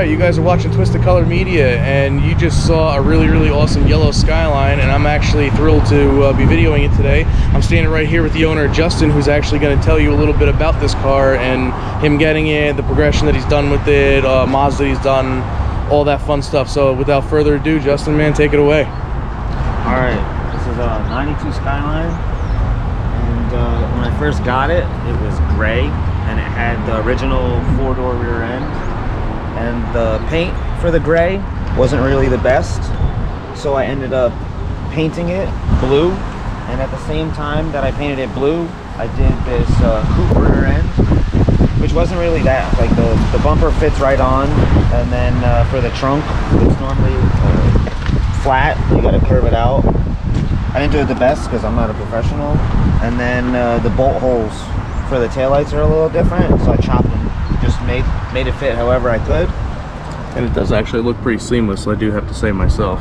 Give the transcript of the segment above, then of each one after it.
right, you guys are watching TwistedColor Media, and you just saw a really awesome yellow Skyline, and I'm actually thrilled to be videoing it today. I'm standing right here with the owner, Justin, who's actually going to tell you a little bit about this car and him getting it, the progression that he's done with it, mods that he's done, all that fun stuff. So without further ado, Justin, man, take it away. All right, this is a 92 Skyline, and when I first got it, it was gray, and it had the original 4-door rear end, and the paint for the gray wasn't really the best, so I ended up painting it blue, and at the same time that I painted it blue, I did this coupe rear end, which wasn't really that, like the bumper fits right on, and then for the trunk, it's normally flat, you gotta curve it out. I didn't do it the best because I'm not a professional, and then the bolt holes for the taillights are a little different, so I chopped them, just made it fit however I could. And it does actually look pretty seamless, I do have to say myself.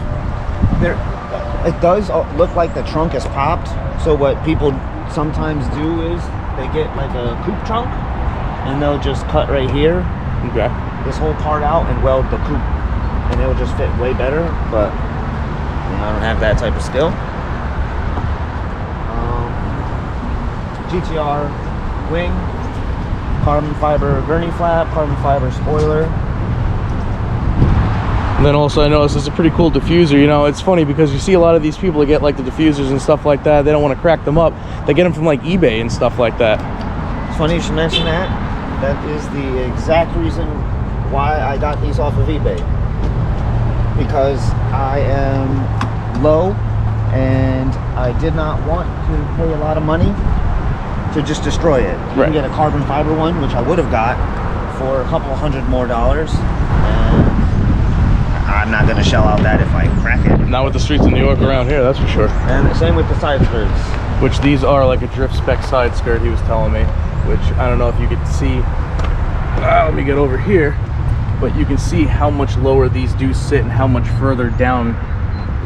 It does look like the trunk is popped, so what people sometimes do is they get like a coupe trunk, and they'll just cut right here, this whole part out, and weld the coupe, and it'll just fit way better, but you know, I don't have that type of skill. GTR wing, carbon fiber gurney flap, carbon fiber spoiler. And then also I noticed it's a pretty cool diffuser. You know, it's funny because you see a lot of these people that get like the diffusers and stuff like that, they don't want to crack them up. They get them from like eBay and stuff like that. It's funny you should mention that. That is the exact reason why I got these off of eBay. Because I am low and I did not want to pay a lot of money to just destroy it. You can get a carbon fiber one, which I would have got for a couple $100 more, and I'm not gonna shell out that if I crack it. Not with the streets of New York around here, that's for sure. And the same with the side skirts. Which these are like a drift spec side skirt, he was telling me. Which I don't know if you could see. Let me get over here. But you can see how much lower these do sit and how much further down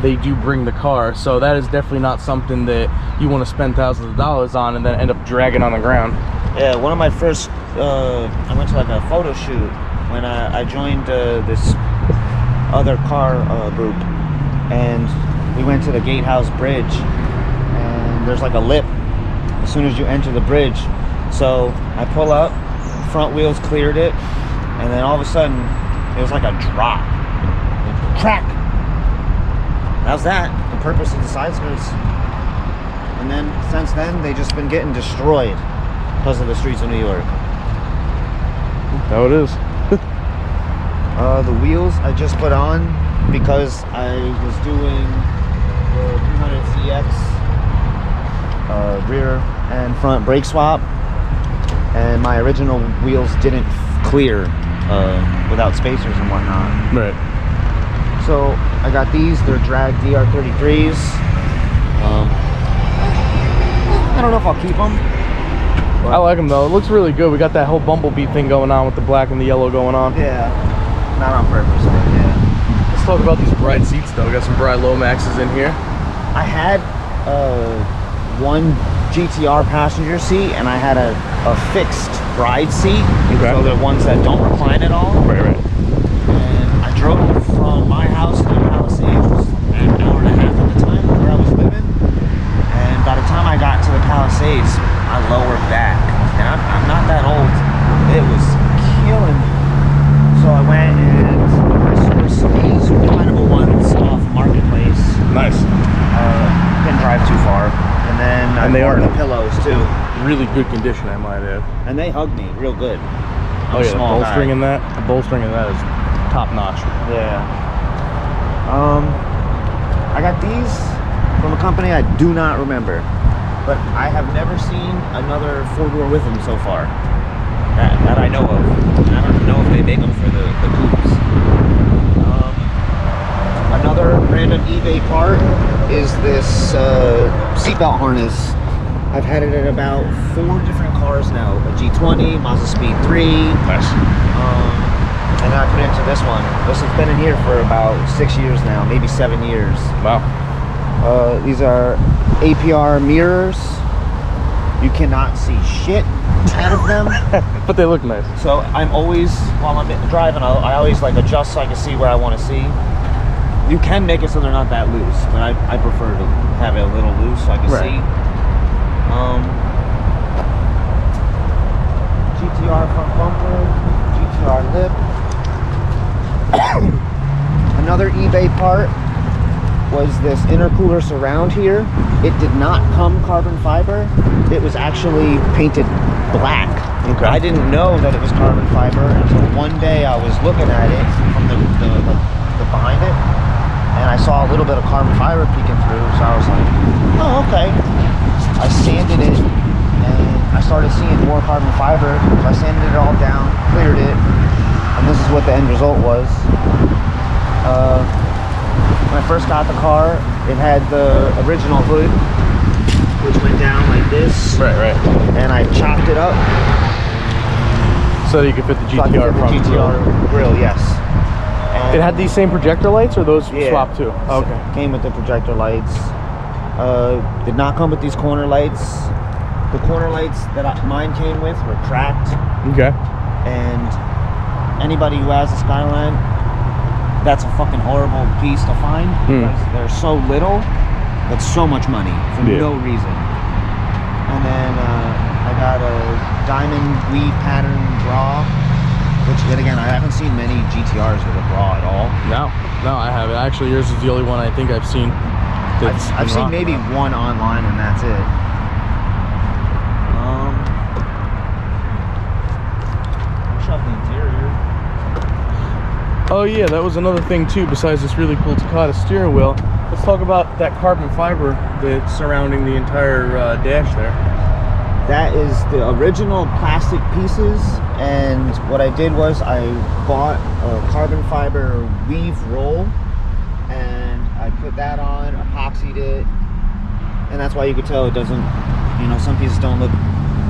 they do bring the car. So that is definitely not something that you want to spend thousands of dollars on and then end up dragging on the ground. Yeah, one of my first, I went to like a photo shoot when I joined this other car group, and we went to the Gatehouse Bridge, and there's like a lip as soon as you enter the bridge. So I pull up, front wheels cleared it, and then all of a sudden it was like a drop, crack. How's that? The purpose of the side skirts. And then since then they've just been getting destroyed because of the streets of New York. How it is. The wheels I just put on because I was doing the 300CX rear and front brake swap, and my original wheels didn't clear without spacers and whatnot. Right. So I got these, they're drag DR33s. I don't know if I'll keep them. I like them though, it looks really good. We got that whole bumblebee thing going on with the black and the yellow going on. Yeah, not on purpose, but yeah. Let's talk about these Bride seats though. We got some Bride Lomaxes in here. I had one GTR passenger seat, and I had a fixed Bride seat. So they're ones that don't recline at all. Right. And I drove from my house to Palisades, an hour and a half at the time where I was living. And by the time I got to the Palisades, my lower back, and I'm not that old, it was killing me. So I went and I sourced these reclinable ones off Marketplace. Nice. Didn't drive too far. And then I bought the pillows too. Really good condition, I might add. And they hugged me real good. Oh yeah, the bolstering in that is top notch. Yeah. I got these from a company I do not remember, but I have never seen another 4-door with them so far that I know of. I don't know if they make them for the coupes. Another random eBay part is this seatbelt harness. I've had it at about 4 different cars now. A G20, Mazda Speed 3. Nice. And then I put it into this one. This has been in here for about 6 years now, maybe 7 years. Wow. These are APR mirrors. You cannot see shit out of them. But they look nice. So I'm always, while I'm driving, I always like adjust so I can see where I want to see. You can make it so they're not that loose, but I prefer to have it a little loose so I can see. GTR front bumper, GTR lip. Another eBay part was this intercooler surround here. It did not come carbon fiber. It was actually painted black. Okay. I didn't know that it was carbon fiber until one day I was looking at it from the behind it, and I saw a little bit of carbon fiber peeking through. So I was like, oh, okay. I sanded it, and I started seeing more carbon fiber. So I sanded it all down, cleared it, and this is what the end result was. When I first got the car, it had the original hood, which went down like this. Right. And I chopped it up. So that you could fit the GTR front grill, yes. And it had these same projector lights, or those swapped too? So okay. Came with the projector lights. Did not come with these corner lights. The corner lights that mine came with were cracked. Okay. And anybody who has a Skyline, that's a fucking horrible piece to find because they're so little, but so much money for no reason. And then I got a diamond weave pattern bra, which then again, I haven't seen many GTRs with a bra at all. No, I haven't. Actually, yours is the only one I think I've seen. I've seen maybe one online, and that's it. Check the interior. Oh yeah, that was another thing too, besides this really cool Takata steering wheel. Let's talk about that carbon fiber that's surrounding the entire dash there. That is the original plastic pieces, and what I did was I bought a carbon fiber weave roll, and I put that on, epoxied it, and that's why you could tell it doesn't, you know, some pieces don't look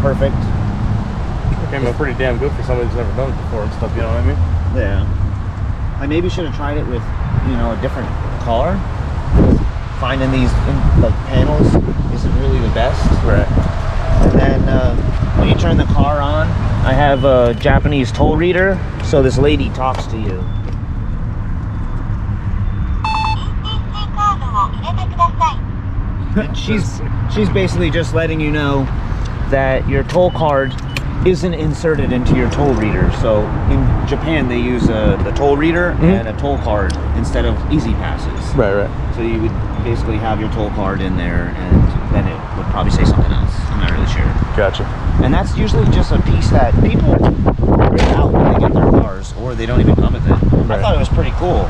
perfect. It came out pretty damn good for somebody who's never done it before and stuff, you know what I mean? Yeah. I maybe should have tried it with, you know, a different car. Finding these like panels isn't really the best. Right. And then when you turn the car on, I have a Japanese toll reader, so this lady talks to you. And she's basically just letting you know that your toll card isn't inserted into your toll reader. So in Japan they use the toll reader and a toll card instead of easy passes. Right. So you would basically have your toll card in there, and then it would probably say something else. I'm not really sure. Gotcha. And that's usually just a piece that people bring out when they get their cars, or they don't even come with it. Right. I thought it was pretty cool.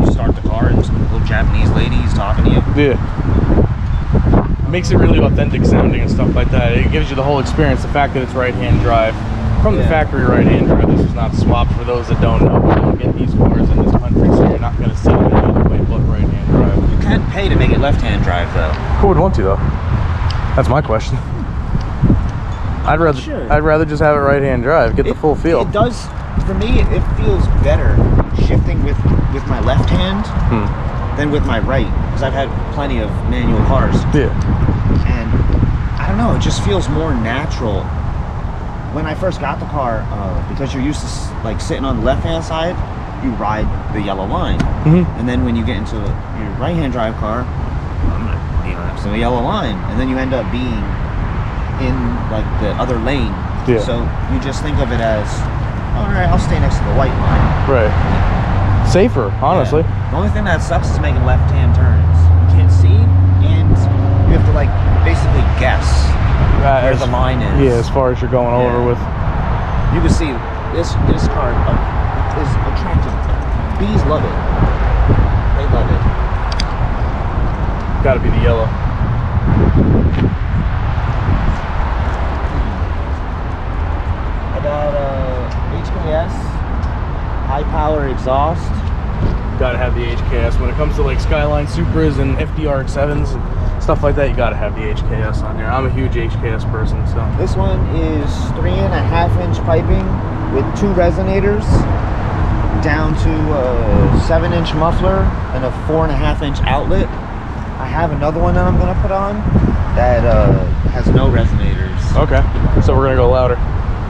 You start the car and some little Japanese ladies talking to you. Yeah. It makes it really authentic sounding and stuff like that. It gives you the whole experience. The fact that it's right-hand drive. From the factory right-hand drive, this is not swapped. For those that don't know, we don't get these cars in this country, so you're not going to see them any other way but right-hand drive. You can't pay to make it left-hand drive, though. Who would want to, though? That's my question. I'd rather just have it right-hand drive, get the full feel. It does, for me, it feels better shifting with my left hand than with my right, because I've had plenty of manual cars. Yeah. And I don't know, it just feels more natural. When I first got the car, because you're used to like sitting on the left-hand side, you ride the yellow line. And then when you get into your right-hand drive car, I'm gonna be next to the yellow line, and then you end up being in like the other lane. Yeah. So you just think of it as, all right, I'll stay next to the white line. Right. Safer, honestly. Yeah. The only thing that sucks is making left-hand turns. You can't see, and you have to like basically guess where the line is. Yeah, as far as you're going over with. You can see this car is attractive. Bees love it. They love it. Got to be the yellow. I got HKS, high power exhaust. Got to have the HKS. When it comes to like Skyline Supras and FDRX7s and stuff like that, you got to have the HKS on there. I'm a huge HKS person, so. This one is 3.5-inch piping with 2 resonators, down to a 7-inch muffler and a 4.5-inch outlet. I have another one that I'm gonna put on that has no resonators. Okay, so we're gonna go louder.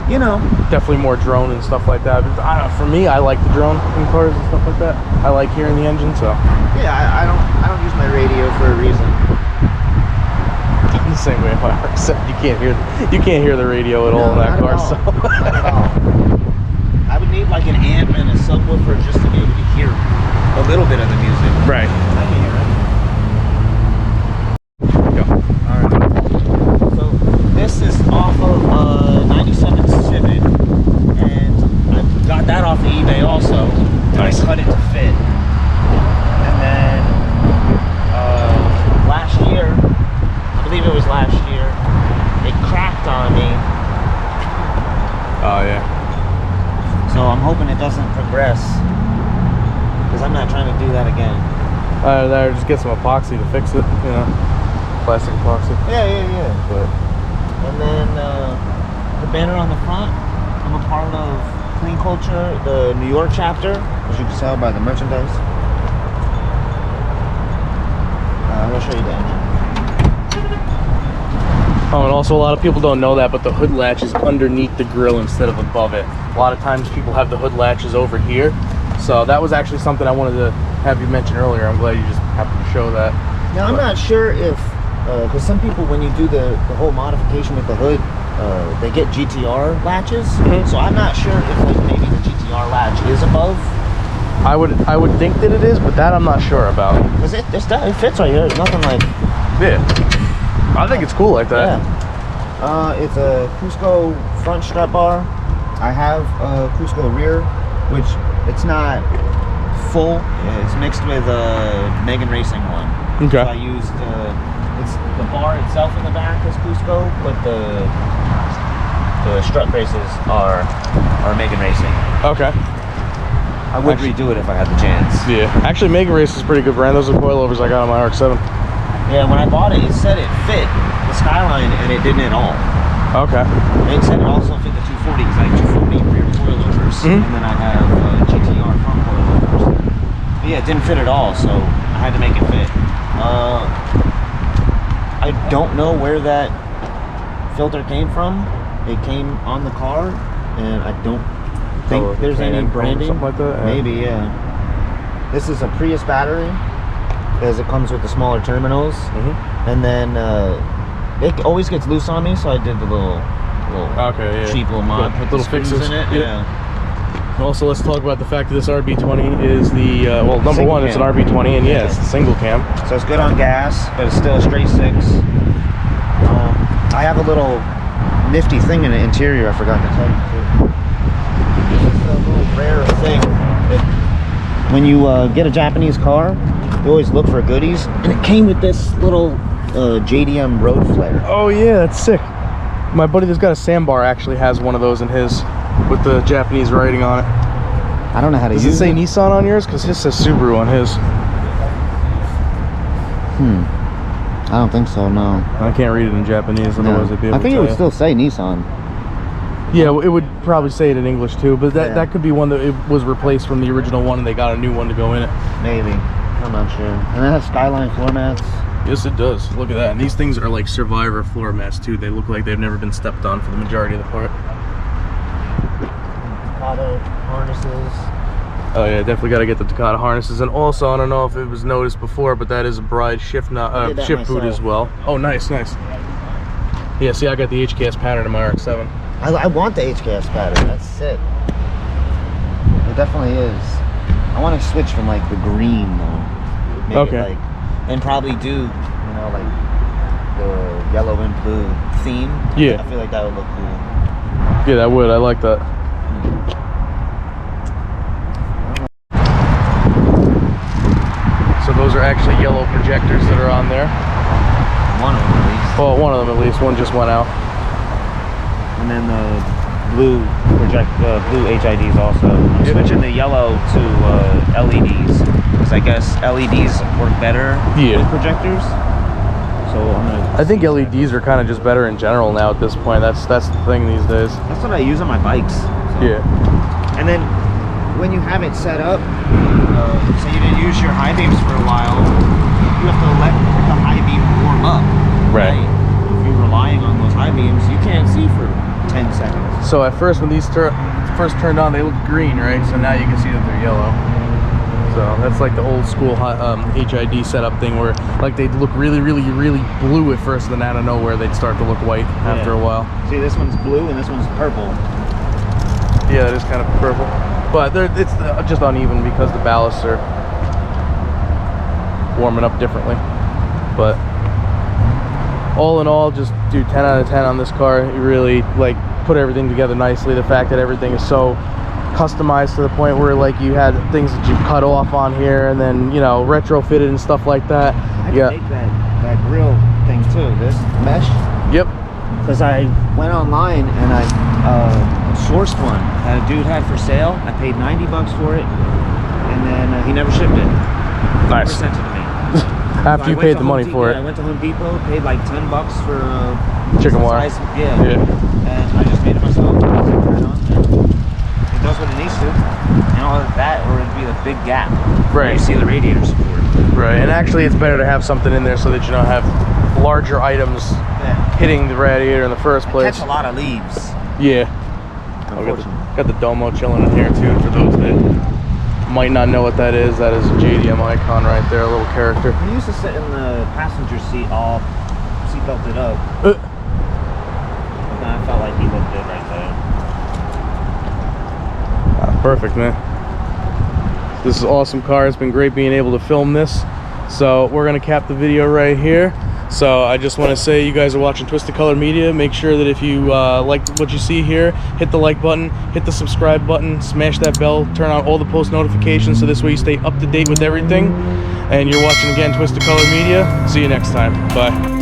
You know. Definitely more drone and stuff like that. But I don't know, for me, I like the drone in cars and stuff like that. I like hearing the engine, so. Yeah, I don't use my radio for a reason. The same way my except you can't hear the radio at all in that car. So. Not at all. I would need like an amp and a subwoofer just to be able to hear a little bit of the music. Right. I can hear it. Go. All right. So this is off of 97 Civic, and I got that off of eBay also. And Nice. I cut it to fit. And then last year, I believe it was last year, it cracked on me. Oh yeah. So I'm hoping it doesn't progress, because I'm not trying to do that again. There, just get some epoxy to fix it. You know, plastic epoxy. Yeah. But And then the banner on the front, I'm a part of Clean Culture, the New York chapter, as you can tell by the merchandise. I'm gonna show you the engine. oh, and also a lot of people don't know that, but the hood latch is underneath the grille instead of above it. A lot of times people have the hood latches over here. So that was actually something I wanted to have you mention earlier. I'm glad you just happened to show that. Now, I'm not sure if, because some people, when you do the whole modification with the hood, they get GTR latches. So I'm not sure if like maybe the GTR latch is above. I would think that it is, but that I'm not sure about. Because it fits right here. It's nothing like. Yeah. I think it's cool like that. Yeah. It's a Cusco front strap bar. I have a Cusco rear, which it's not full. It's mixed with a Megan Racing one. Okay. So I used it's the bar itself in the back is Cusco, but the strut braces are Megan Racing. Okay. I would redo it if I had the chance. Yeah. Actually, Mega Race is a pretty good brand. Those are coilovers I got on my RX-7. Yeah, when I bought it, it said it fit the Skyline, and it didn't at all. Okay. It said it also fit the 240 because I have 240 rear coilovers, and then I have GTR front coilovers. But yeah, it didn't fit at all, so I had to make it fit. I don't know where that filter came from. It came on the car, and I don't think there's any branding. Something like that? Yeah. Maybe, yeah. This is a Prius battery, as it comes with the smaller terminals, and then it always gets loose on me, so I did the little cheap little mod, put little the screws fixes in it. Yeah. Also, let's talk about the fact that this RB20 is the well, number Single one, it's an cam. RB20, and yeah, it's the single cam. So it's good on gas, but it's still a straight six. I have a little nifty thing in the interior I forgot to tell you too. This is a little rare thing. When you get a Japanese car, you always look for goodies, and it came with this little JDM road flare. Oh yeah, that's sick. My buddy that's got a sandbar actually has one of those in his, with the Japanese writing on it. I don't know how to Does use it say it. Nissan on yours? Because his says Subaru on his. I don't think so, no. I can't read it in Japanese, otherwise I'd be able I think to it would tell still say Nissan. you. Yeah, it would probably say it in English too, but that, Yeah. that could be one that it was replaced from the original one and they got a new one to go in it. Maybe. I'm not sure. And it has Skyline floor mats. Yes, it does. Look at that. And these things are like Survivor floor mats too. They look like they've never been stepped on for the majority of the part. Auto harnesses. Oh yeah, definitely got to get the Takata harnesses. And also, I don't know if it was noticed before, but that is a bride shift did that shift boot as myself. well. Oh, nice. Yeah, see, I got the HKS pattern in my RX-7. I want the HKS pattern. That's sick. It definitely is. I want to switch from like the green though. Make Okay. it, like, and probably do, you know, like the yellow and blue theme. Yeah. I feel like that would look cool. Yeah, that would. I like that. So those are actually yellow projectors that are on there. One of them at least. Well, one of them at least. One just went out. And then the blue blue HIDs also. I'm switching the yellow to LEDs because I guess LEDs work better Yeah. with projectors. So I'm gonna. I think LEDs are kind of just better in general now at this point. That's the thing these days. That's what I use on my bikes. So. Yeah. And then when you have it set up, so you didn't use your high beams for a while, you have to let the high beam warm up. Right. If you're relying on those high beams, you can't 15 seconds. So at first when these first turned on, they looked green, right? So now you can see that they're yellow. So that's like the old school HID setup thing where like they'd look really blue at first, then out of nowhere they'd start to look white after a while. See, this one's blue and this one's purple. Yeah, it is kind of purple. But it's just uneven because the ballasts are warming up differently. But all in all, just do 10 out of 10 on this car. You really like put everything together nicely. The fact that everything is so customized to the point where like you had things that you cut off on here and then, you know, retrofitted and stuff like that. I can make that grill thing too, this mesh. Yep. Because I went online and I sourced one that a dude had for sale. I paid $90 for it, and then he never shipped it. Nice. Never sent it to me. After you paid the money for it. I went to Home Depot, paid like $10 for chicken wire. Yeah. And I just made it myself. It does what it needs to. And all of that, or it'd be a big gap. Right. You see the radiator support. Right. And actually, it's better to have something in there so that you don't have larger items hitting the radiator in the first place. Catch a lot of leaves. Yeah. Got the Domo chilling in here too. For those that might not know what that is a JDM icon right there, a little character. He used to sit in the passenger seat all seatbelted up. And I felt like he looked good right there. Perfect, man. This is an awesome car. It's been great being able to film this. So we're gonna cap the video right here. So I just want to say you guys are watching TwistedColor Media. Make sure that if you like what you see here, hit the like button, hit the subscribe button, smash that bell, turn on all the post notifications so this way you stay up to date with everything. And you're watching again TwistedColor Media. See you next time. Bye.